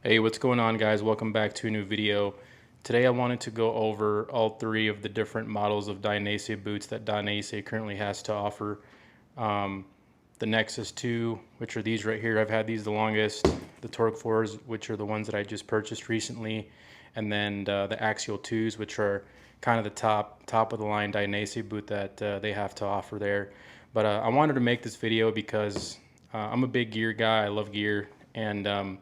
Hey, what's going on, guys? Welcome back to a new video. Today I wanted to go over all three of the different models of Dainese boots that Dainese currently has to offer. Um, the Nexus 2, which are these right here. I've had these the longest. The Torque 4s, which are the ones that I just purchased recently. And then the Axial 2s, which are kind of the top of the line Dainese boot that they have to offer there. But I wanted to make this video because I'm a big gear guy. I love gear. And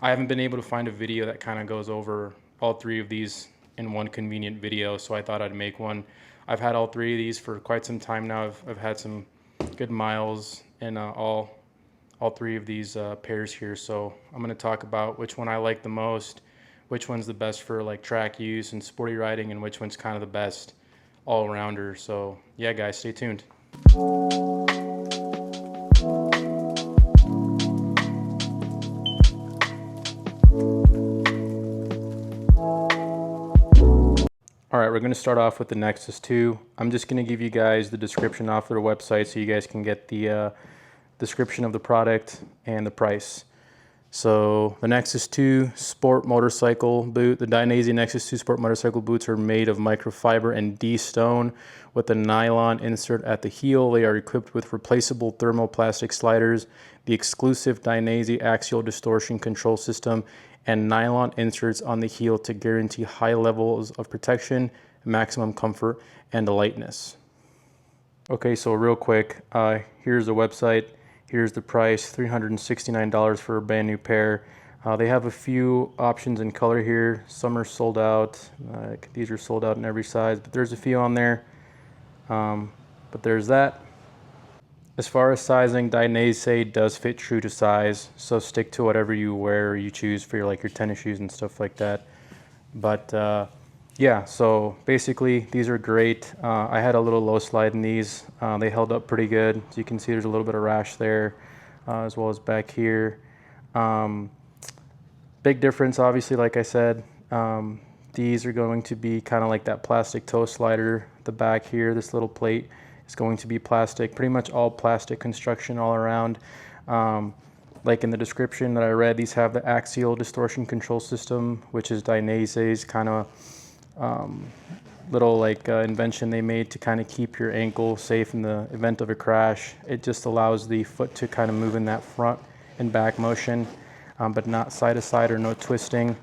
I haven't been able to find a video that kind of goes over all three of these in one convenient video, so I thought I'd make one. I've had all three of these for quite some time now. I've had some good miles in all three of these pairs here, so I'm going to talk about which one I like the most, which one's the best for like track use and sporty riding, and which one's kind of the best all-rounder. So yeah, guys, stay tuned. Alright, we're going to start off with the Nexus 2. I'm just going to give you guys the description off their website so you guys can get the description of the product and the price. So the Nexus 2 Sport Motorcycle Boot. The Dainese Nexus 2 Sport Motorcycle Boots are made of microfiber and D-stone with a nylon insert at the heel. They are equipped with replaceable thermoplastic sliders, the exclusive Dainese Axial distortion control system, and nylon inserts on the heel to guarantee high levels of protection, maximum comfort, and lightness. Okay, so real quick, here's the website. Here's the price, $369 for a brand new pair. They have a few options in color here. Some are sold out. These are sold out in every size, but there's a few on there. But there's that. As far as sizing, Dainese does fit true to size, so stick to whatever you wear or you choose for your tennis shoes and stuff like that. But yeah, so basically these are great. I had a little low slide in these. They held up pretty good. As you can see, there's a little bit of rash there, as well as back here. Big difference, obviously, like I said. These are going to be kind of like that plastic toe slider. The back here, this little plate, is going to be plastic, pretty much all plastic construction all around. Like in the description that I read, these have the Axial distortion control system, which is Dainese's kind of little invention they made to kind of keep your ankle safe in the event of a crash. It just allows the foot to kind of move in that front and back motion, but not side to side or no twisting,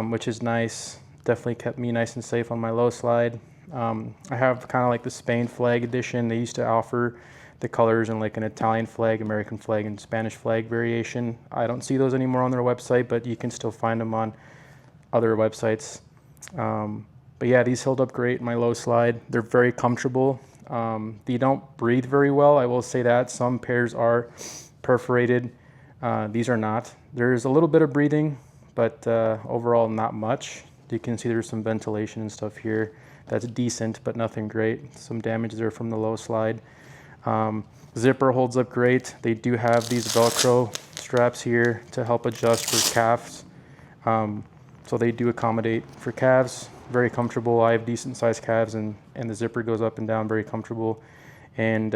which is nice. Definitely kept me nice and safe on my low slide. I have kind of like the Spain flag edition. They used to offer the colors in like an Italian flag, American flag, and Spanish flag variation. I don't see those anymore on their website, but you can still find them on other websites. But yeah, these held up great in my low slide. They're very comfortable. They don't breathe very well, I will say that. Some pairs are perforated. These are not. There's a little bit of breathing, but overall not much. You can see there's some ventilation and stuff here. That's decent, but nothing great. Some damage there from the low slide. Zipper holds up great. They do have these Velcro straps here to help adjust for calves. So they do accommodate for calves. Very comfortable. I have decent sized calves, and the zipper goes up and down, very comfortable. And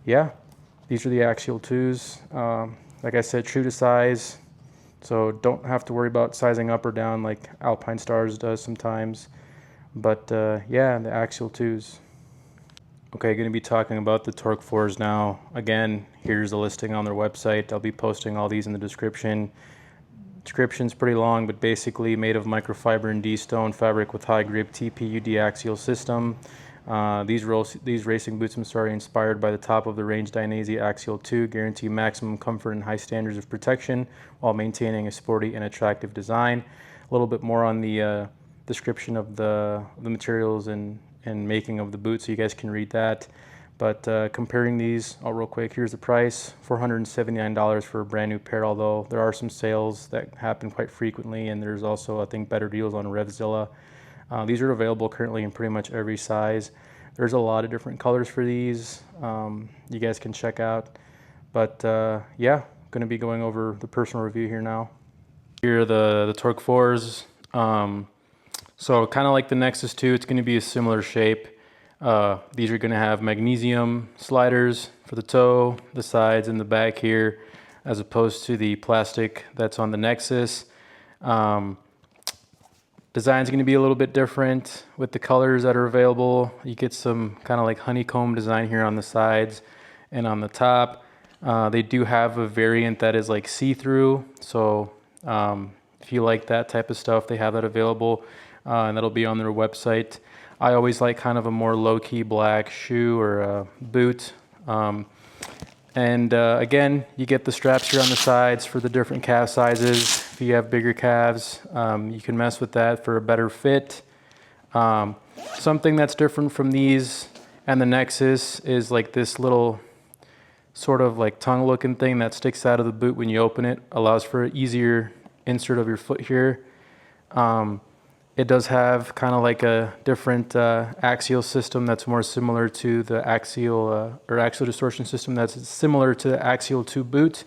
yeah, these are the Axial 2s. Like I said, true to size. So don't have to worry about sizing up or down like Alpine Stars does sometimes. But yeah, the Axial 2s. Okay, going to be talking about the Torque 4s now. Again, here's the listing on their website. I'll be posting all these in the description. Description's pretty long, but basically made of microfiber and D-stone fabric with high grip TPUD axial system. These racing boots, inspired by the top of the range Dainese Axial 2, guarantee maximum comfort and high standards of protection while maintaining a sporty and attractive design. A little bit more on the description of the materials and making of the boot, so you guys can read that. But comparing these, real quick, here's the price, $479 for a brand new pair, although there are some sales that happen quite frequently, and there's also, I think, better deals on Revzilla. These are available currently in pretty much every size. There's a lot of different colors for these, you guys can check out. But yeah, going to be going over the personal review here now. Here are the Torque 4s. So kind of like the Nexus 2, it's going to be a similar shape. These are going to have magnesium sliders for the toe, the sides, and the back here, as opposed to the plastic that's on the Nexus. Design's going to be a little bit different with the colors that are available. You get some kind of like honeycomb design here on the sides and on the top. They do have a variant that is like see-through, so if you like that type of stuff, they have that available, and that'll be on their website. I always like kind of a more low-key black shoe or boot. Again, you get the straps here on the sides for the different calf sizes. If you have bigger calves, you can mess with that for a better fit. Something that's different from these and the Nexus is like this little sort of like tongue looking thing that sticks out of the boot when you open it. Allows for an easier insert of your foot here. It does have kind of like a different axial system that's more similar to the axial or axial distortion system that's similar to the Axial 2 boot,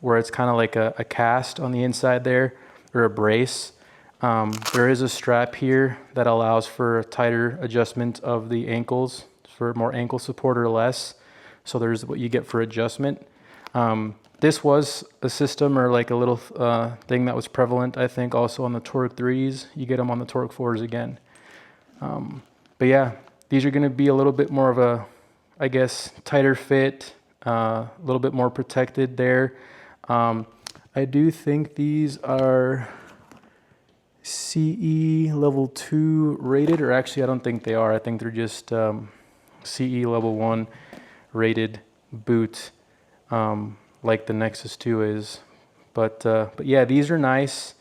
where it's kind of like a cast on the inside there, or a brace. There is a strap here that allows for a tighter adjustment of the ankles for more ankle support or less. So there's what you get for adjustment. This was a system or like a little thing that was prevalent, I think, also on the Torque 3s. You get them on the Torque 4s again. But yeah, these are going to be a little bit more of a, I guess, tighter fit, a little bit more protected there. I do think these are CE level 2 rated, or actually I don't think they are. I think they're just CE level 1 rated boot. Like the Nexus 2 is, but yeah, these are nice.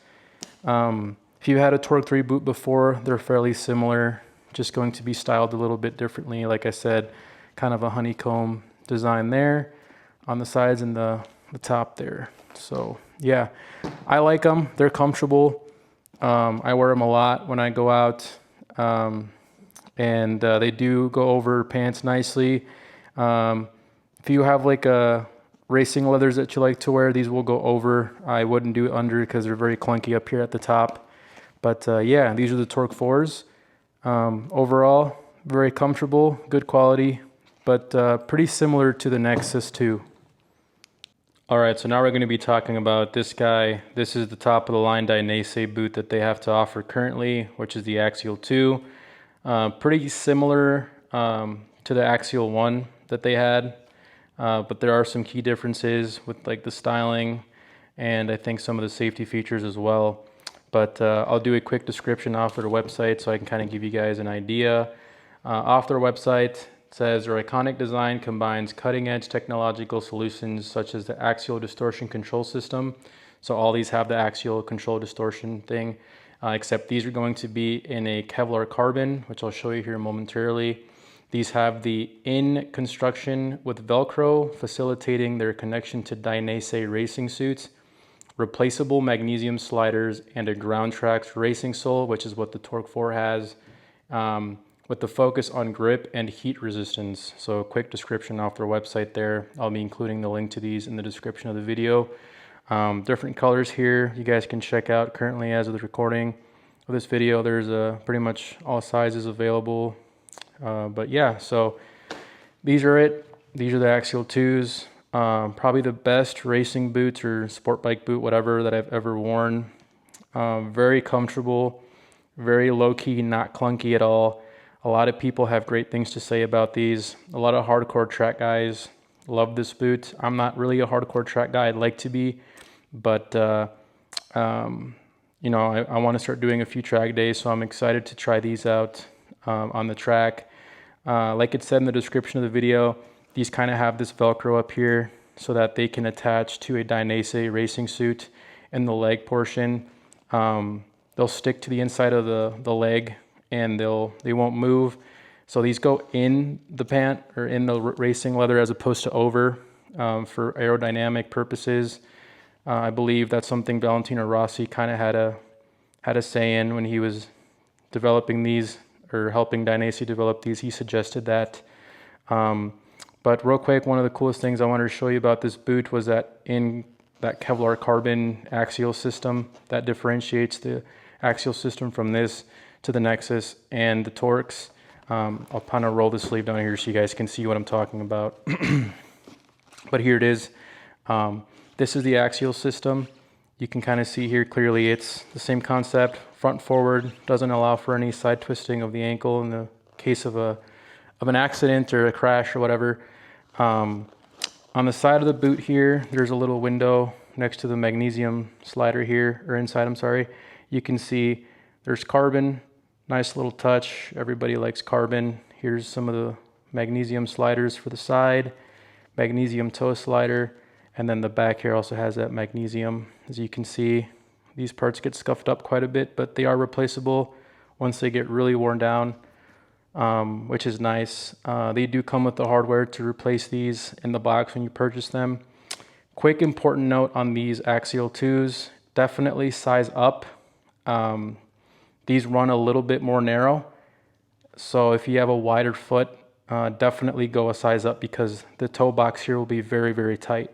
If you had a Torque 3 boot before, they're fairly similar, just going to be styled a little bit differently. Like I said, kind of a honeycomb design there on the sides and the top there. So yeah, I like them. They're comfortable. I wear them a lot when I go out, and they do go over pants nicely. If you have like a racing leathers that you like to wear, these will go over. I wouldn't do it under because they're very clunky up here at the top. But yeah, these are the Torque 4s. Overall, very comfortable, good quality, but pretty similar to the Nexus 2. All right, so now we're going to be talking about this guy. This is the top of the line Dainese boot that they have to offer currently, which is the Axial 2. Pretty similar to the Axial 1 that they had. But there are some key differences with like the styling and I think some of the safety features as well. But I'll do a quick description off their website so I can kind of give you guys an idea. Off their website, it says their iconic design combines cutting-edge technological solutions such as the Axial Distortion Control System. So all these have the axial control distortion thing, except these are going to be in a Kevlar carbon, which I'll show you here momentarily. These have the in construction with Velcro, facilitating their connection to Dainese racing suits, replaceable magnesium sliders, and a ground tracks racing sole, which is what the Torque 4 has, with the focus on grip and heat resistance. So a quick description off their website there. I'll be including the link to these in the description of the video. Different colors here you guys can check out. Currently, as of the recording of this video, there's pretty much all sizes available. But yeah, so these are it. These are the Axial 2s. Probably the best racing boots or sport bike boot, whatever, that I've ever worn. Very comfortable, very low-key, not clunky at all. A lot of people have great things to say about these. A lot of hardcore track guys love this boot. I'm not really a hardcore track guy. I'd like to be, but you know, I want to start doing a few track days, so I'm excited to try these out on the track. Like it said in the description of the video, these kind of have this Velcro up here so that they can attach to a Dainese racing suit in the leg portion. They'll stick to the inside of the leg and they won't move. So these go in the pant or in the racing leather as opposed to over for aerodynamic purposes. I believe that's something Valentino Rossi kind of had a say in when he was developing these, or helping Dainese develop these. He suggested that. But real quick, one of the coolest things I wanted to show you about this boot was that in that Kevlar carbon axial system that differentiates the axial system from this to the Nexus and the Torques. I'll kind of roll the sleeve down here so you guys can see what I'm talking about. But here it is. This is the axial system. You can kind of see here clearly it's the same concept, front forward, doesn't allow for any side twisting of the ankle in the case of an accident or a crash or whatever. On the side of the boot here, there's a little window next to the magnesium slider here, or inside, I'm sorry. You can see there's carbon, nice little touch. Everybody likes carbon. Here's some of the magnesium sliders for the side, magnesium toe slider, and then the back here also has that magnesium. As you can see, these parts get scuffed up quite a bit, but they are replaceable once they get really worn down, which is nice. They do come with the hardware to replace these in the box when you purchase them. Quick important note on these Axial 2s, definitely size up. These run a little bit more narrow, so if you have a wider foot, definitely go a size up because the toe box here will be very, very tight.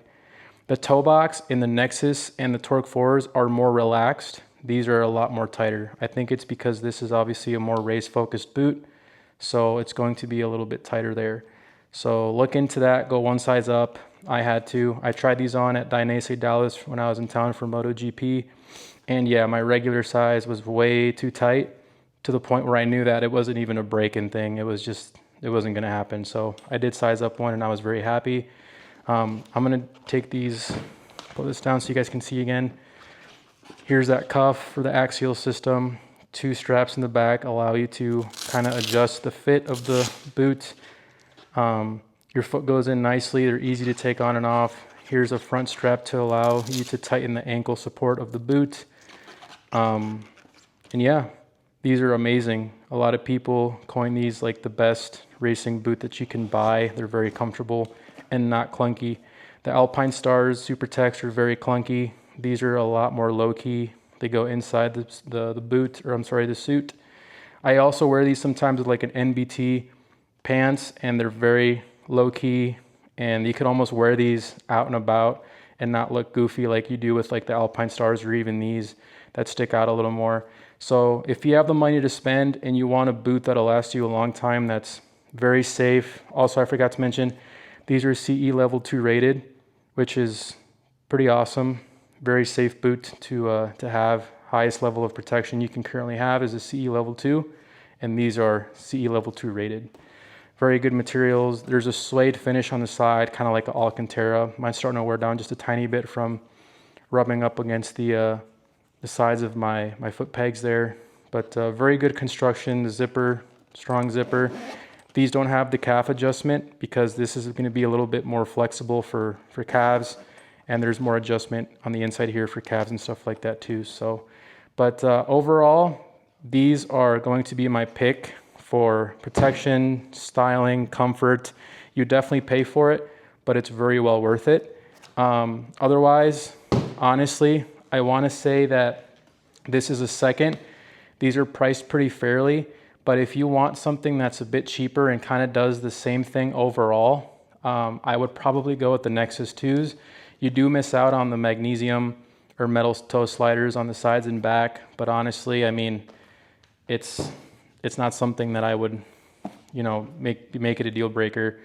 The toe box in the Nexus and the Torque 4s are more relaxed. These are a lot more tighter. I think it's because this is obviously a more race focused boot, so it's going to be a little bit tighter there. So look into that, go one size up. I had to. I tried these on at Dainese Dallas when I was in town for MotoGP. And yeah, my regular size was way too tight to the point where I knew that it wasn't even a break-in thing. It wasn't going to happen. So I did size up one and I was very happy. I'm going to take these, pull this down so you guys can see again. Here's that cuff for the Axial system. 2 straps in the back allow you to kind of adjust the fit of the boot. Your foot goes in nicely. They're easy to take on and off. Here's a front strap to allow you to tighten the ankle support of the boot. And yeah, these are amazing. A lot of people coin these like the best racing boot that you can buy. They're very comfortable and not clunky. The Alpine Stars Super Tex are very clunky. These are a lot more low key. They go inside the boot, or I'm sorry, the suit. I also wear these sometimes with like an NBT pants, and they're very low key, and you could almost wear these out and about and not look goofy like you do with like the Alpine Stars or even these that stick out a little more. So if you have the money to spend and you want a boot that'll last you a long time, that's very safe. Also, I forgot to mention, these are CE level 2 rated, which is pretty awesome. Very safe boot to have. Highest level of protection you can currently have is a CE level 2, and these are CE level 2 rated. Very good materials. There's a suede finish on the side, kind of like an Alcantara. Mine's starting to wear down just a tiny bit from rubbing up against the sides of my foot pegs there. But very good construction. The zipper, strong zipper. These don't have the calf adjustment because this is going to be a little bit more flexible for calves, and there's more adjustment on the inside here for calves and stuff like that too. So, but overall, these are going to be my pick for protection, styling, comfort. You definitely pay for it, but it's very well worth it. Otherwise, honestly, I want to say that this is a second. These are priced pretty fairly, but if you want something that's a bit cheaper and kind of does the same thing overall, I would probably go with the Nexus 2s. You do miss out on the magnesium or metal toe sliders on the sides and back, but honestly, I mean, it's not something that I would, you know, make it a deal breaker.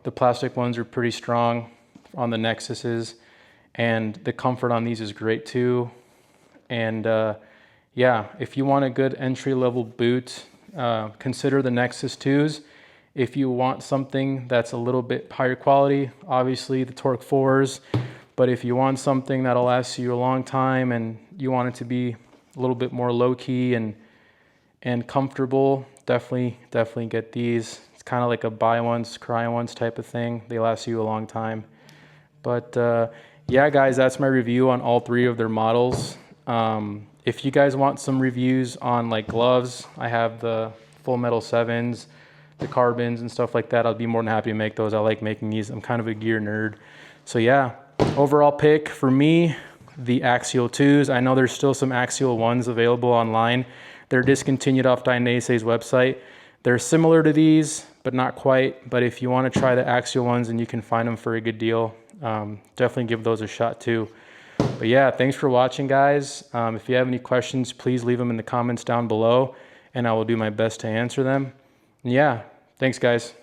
The plastic ones are pretty strong on the Nexuses, and the comfort on these is great too. And yeah, if you want a good entry-level boot, consider the Nexus 2s. If you want something that's a little bit higher quality, obviously the Torque 4s. But if you want something that'll last you a long time and you want it to be a little bit more low-key and comfortable, definitely get these. It's kind of like a buy once, cry once type of thing. They last you a long time. But yeah, guys, that's my review on all 3 of their models. If you guys want some reviews on like gloves, I have the Full Metal 7s, the carbons and stuff like that. I'll be more than happy to make those. I like making these. I'm kind of a gear nerd. So yeah, overall pick for me, the Axial 2s. I know there's still some Axial 1s available online. They're discontinued off Dainese's website. They're similar to these, but not quite. But if you want to try the Axial ones and you can find them for a good deal, definitely give those a shot too. But yeah, thanks for watching, guys. If you have any questions, please leave them in the comments down below, and I will do my best to answer them. And yeah, thanks, guys.